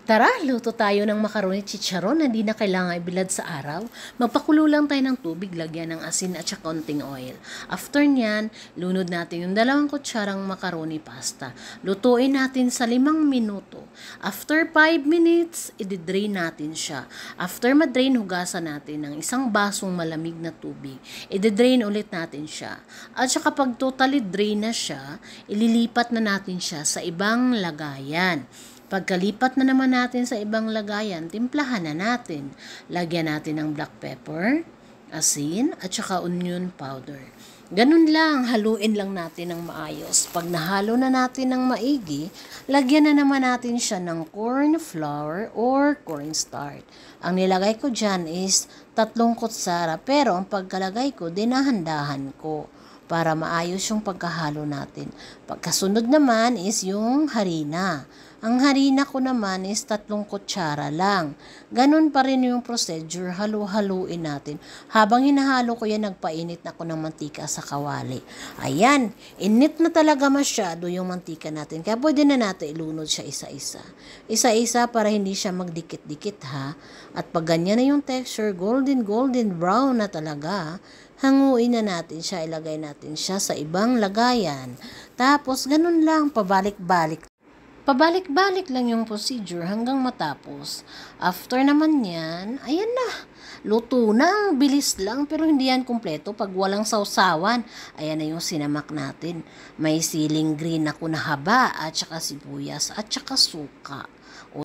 Tara, luto tayo ng macaroni chicharon na di na kailangan ibilad sa araw. Magpakulo lang tayo ng tubig, lagyan ng asin at saka konting oil. After nyan, lunod natin yung 2 kutsarang macaroni pasta. Lutuin natin sa 5 minuto. After 5 minutes, i-drain natin siya. After ma-drain, hugasan natin ng 1 basong malamig na tubig. I-drain ulit natin siya. At saka pag totally drain na siya, ililipat na natin siya sa ibang lagayan. Pagkalipat na naman natin sa ibang lagayan, timplahan na natin. Lagyan natin ng black pepper, asin, at saka onion powder. Ganun lang, haluin lang natin ng maayos. Pag nahalo na natin ng maigi, lagyan na naman natin siya ng corn flour or cornstarch. Ang nilagay ko dyan is 3 kutsara, pero ang pagkalagay ko, dinahandahan ko para maayos yung pagkahalo natin. Pagkasunod naman is yung harina. Ang harina ko naman is 3 kutsara lang. Ganun pa rin yung procedure, halu-haluin natin. Habang hinahalo ko yan, nagpainit na ako ng mantika sa kawali. Ayan, init na talaga masyado yung mantika natin. Kaya pwede na natin ilunod siya isa-isa. Isa-isa para hindi siya magdikit-dikit ha. At pag ganyan na yung texture, golden brown na talaga, hanguin na natin siya, ilagay natin siya sa ibang lagayan. Tapos ganun lang, pabalik-balik lang yung procedure hanggang matapos. After naman yan, ayan na. Luto na, ang bilis lang pero hindi yan kumpleto pag walang sausawan. Ayan na yung sinamak natin. May siling green ako na haba at saka sibuyas at saka suka.